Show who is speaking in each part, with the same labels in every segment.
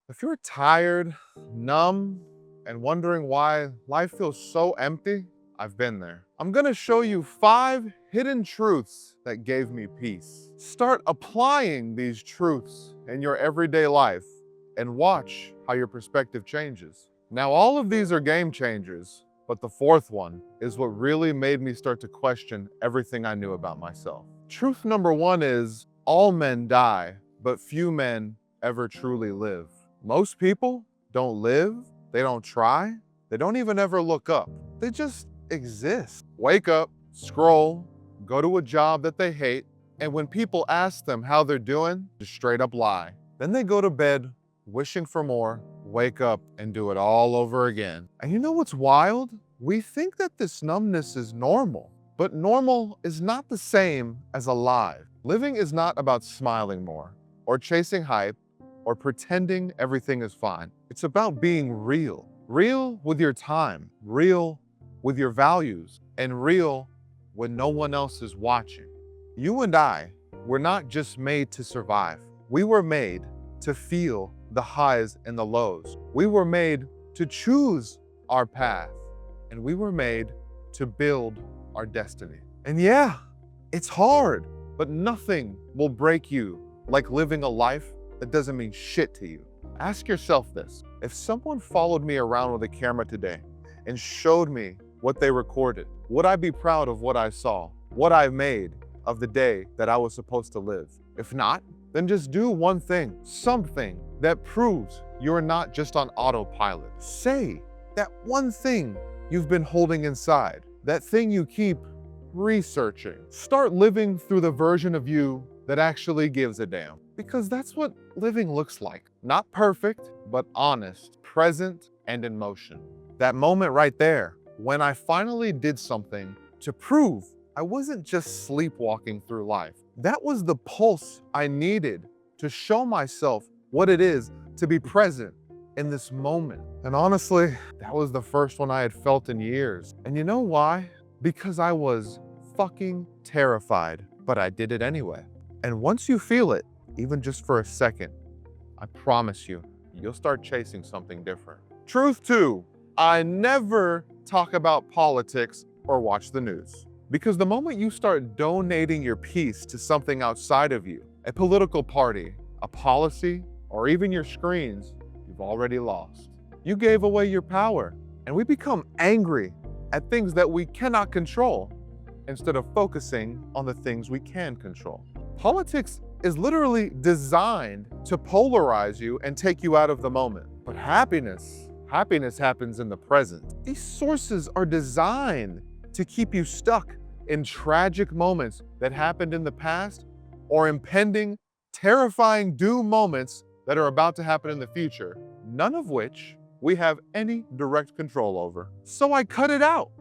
Speaker 1: If you're tired, numb, and wondering why life feels so empty, I've been there. I'm gonna show you 5 hidden truths that gave me peace. Start applying these truths in your everyday life and watch how your perspective changes. Now, all of these are game changers, but the 4th one is what really made me start to question everything I knew about myself. Truth number 1 is all men die, but few men ever truly live. Most people don't live, they don't try, they don't even ever look up. They just exist. Wake up, scroll, go to a job that they hate, and when people ask them how they're doing, just straight up lie. Then they go to bed wishing for more, wake up and do it all over again. And you know what's wild? We think that this numbness is normal, but normal is not the same as alive. Living is not about smiling more or chasing hype or pretending everything is fine. It's about being real. Real with your time, real with your values, and real when no one else is watching. You and I were not just made to survive. We were made to feel the highs and the lows. We were made to choose our path, and we were made to build our destiny. And yeah, it's hard, but nothing will break you like living a life that doesn't mean shit to you. Ask yourself this: if someone followed me around with a camera today and showed me what they recorded, would I be proud of what I saw, what I made of the day that I was supposed to live? If not, then just do one thing, something that proves you're not just on autopilot. Say that one thing you've been holding inside, that thing you keep researching. Start living through the version of you that actually gives a damn. Because that's what living looks like. Not perfect, but honest, present, and in motion. That moment right there, when I finally did something to prove I wasn't just sleepwalking through life. That was the pulse I needed to show myself what it is to be present in this moment. And honestly, that was the first one I had felt in years. And you know why? Because I was fucking terrified, but I did it anyway. And once you feel it, even just for a second, I promise you, you'll start chasing something different. Truth 2, I never talk about politics or watch the news. Because the moment you start donating your peace to something outside of you, a political party, a policy, or even your screens, you've already lost. You gave away your power, and we become angry at things that we cannot control instead of focusing on the things we can control. Politics is literally designed to polarize you and take you out of the moment. But happiness happens in the present. These sources are designed to keep you stuck in tragic moments that happened in the past or impending, terrifying doom moments that are about to happen in the future, none of which we have any direct control over. So I cut it out.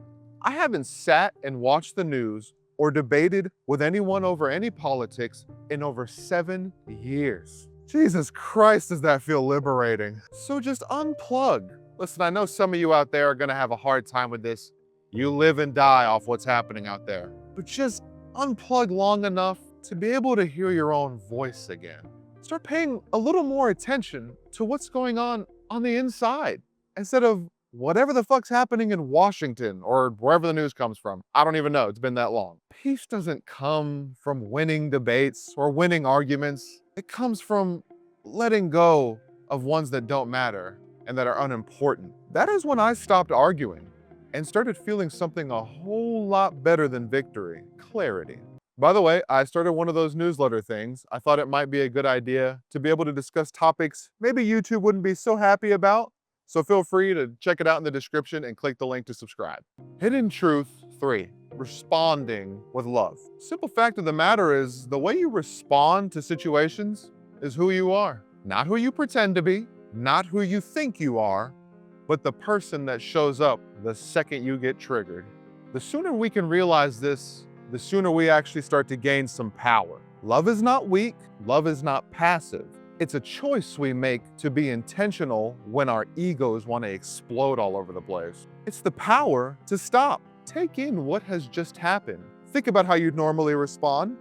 Speaker 1: I haven't sat and watched the news or debated with anyone over any politics in over 7 years. Jesus Christ, does that feel liberating? So just unplug. Listen, I know some of you out there are gonna have a hard time with this. You live and die off what's happening out there. But just unplug long enough to be able to hear your own voice again. Start paying a little more attention to what's going on the inside instead of whatever the fuck's happening in Washington or wherever the news comes from. I don't even know, it's been that long. Peace doesn't come from winning debates or winning arguments. It comes from letting go of ones that don't matter and that are unimportant. That is when I stopped arguing and started feeling something a whole lot better than victory: clarity. By the way, I started one of those newsletter things. I thought it might be a good idea to be able to discuss topics maybe YouTube wouldn't be so happy about. So feel free to check it out in the description and click the link to subscribe. Hidden truth 3, responding with love. Simple fact of the matter is the way you respond to situations is who you are. Not who you pretend to be, not who you think you are, but the person that shows up the second you get triggered. The sooner we can realize this, the sooner we actually start to gain some power. Love is not weak, love is not passive. It's a choice we make to be intentional when our egos want to explode all over the place. It's the power to stop. Take in what has just happened. Think about how you'd normally respond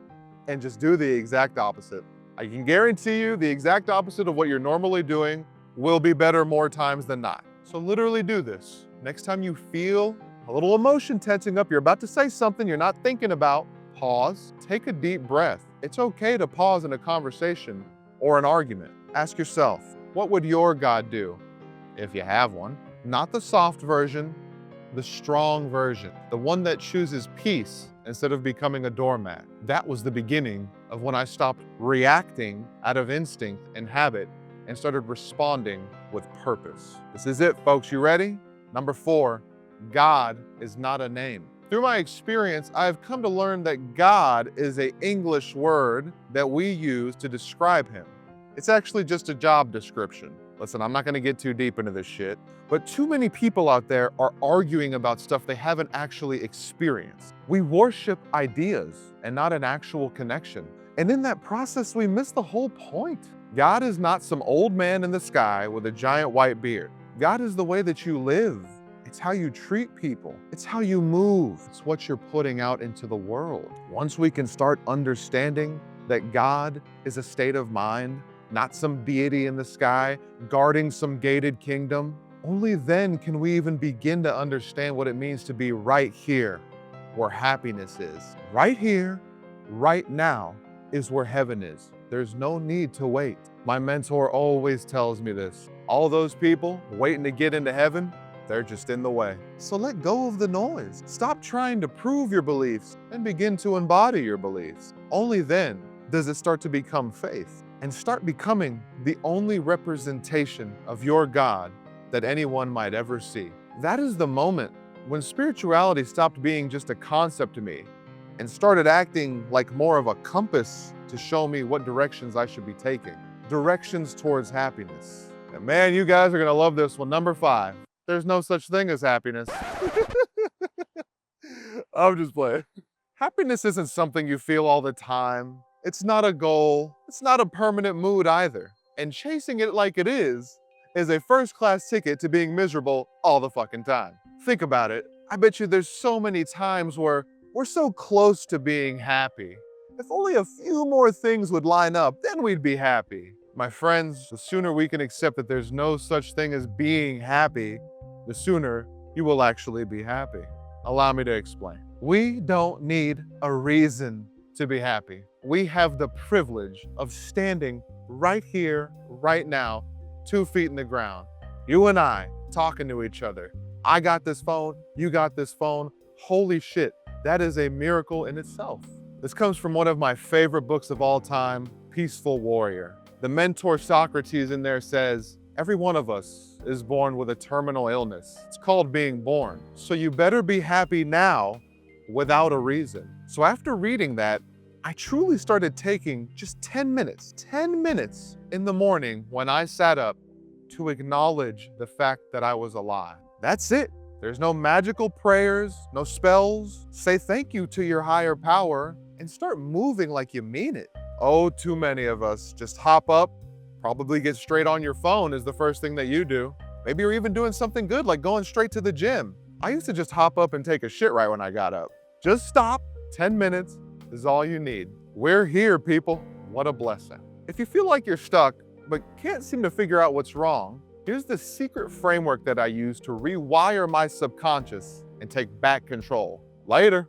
Speaker 1: and just do the exact opposite. I can guarantee you the exact opposite of what you're normally doing will be better more times than not. So literally do this. Next time you feel a little emotion tensing up, you're about to say something you're not thinking about, pause, take a deep breath. It's okay to pause in a conversation or an argument. Ask yourself, what would your God do if you have one? Not the soft version, the strong version, the one that chooses peace instead of becoming a doormat. That was the beginning of when I stopped reacting out of instinct and habit and started responding with purpose. This is it, folks. You ready? Number 4, God is not a name. Through my experience, I've come to learn that God is an English word that we use to describe him. It's actually just a job description. Listen, I'm not gonna get too deep into this shit, but too many people out there are arguing about stuff they haven't actually experienced. We worship ideas and not an actual connection. And in that process, we miss the whole point. God is not some old man in the sky with a giant white beard. God is the way that you live. It's how you treat people. It's how you move. It's what you're putting out into the world. Once we can start understanding that God is a state of mind, not some deity in the sky guarding some gated kingdom, only then can we even begin to understand what it means to be right here where happiness is. Right here, right now is where heaven is. There's no need to wait. My mentor always tells me this. All those people waiting to get into heaven, they're just in the way. So let go of the noise. Stop trying to prove your beliefs and begin to embody your beliefs. Only then does it start to become faith and start becoming the only representation of your God that anyone might ever see. That is the moment when spirituality stopped being just a concept to me and started acting like more of a compass to show me what directions I should be taking. Directions towards happiness. And man, you guys are gonna love this one. Number 5, there's no such thing as happiness. I'm just playing. Happiness isn't something you feel all the time. It's not a goal. It's not a permanent mood either. And chasing it like it is a first-class ticket to being miserable all the fucking time. Think about it. I bet you there's so many times where we're so close to being happy. If only a few more things would line up, then we'd be happy. My friends, the sooner we can accept that there's no such thing as being happy, the sooner you will actually be happy. Allow me to explain. We don't need a reason to be happy. We have the privilege of standing right here, right now, 2 feet in the ground. You and I talking to each other. I got this phone, you got this phone. Holy shit, that is a miracle in itself. This comes from one of my favorite books of all time, Peaceful Warrior. The mentor Socrates in there says, every one of us is born with a terminal illness. It's called being born. So you better be happy now without a reason. So after reading that, I truly started taking just 10 minutes in the morning when I sat up to acknowledge the fact that I was alive. That's it. There's no magical prayers, no spells. Say thank you to your higher power and start moving like you mean it. Oh, too many of us just hop up, probably get straight on your phone is the first thing that you do. Maybe you're even doing something good like going straight to the gym. I used to just hop up and take a shit right when I got up. Just stop, 10 minutes is all you need. We're here, people. What a blessing. If you feel like you're stuck, but can't seem to figure out what's wrong, here's the secret framework that I use to rewire my subconscious and take back control. Later.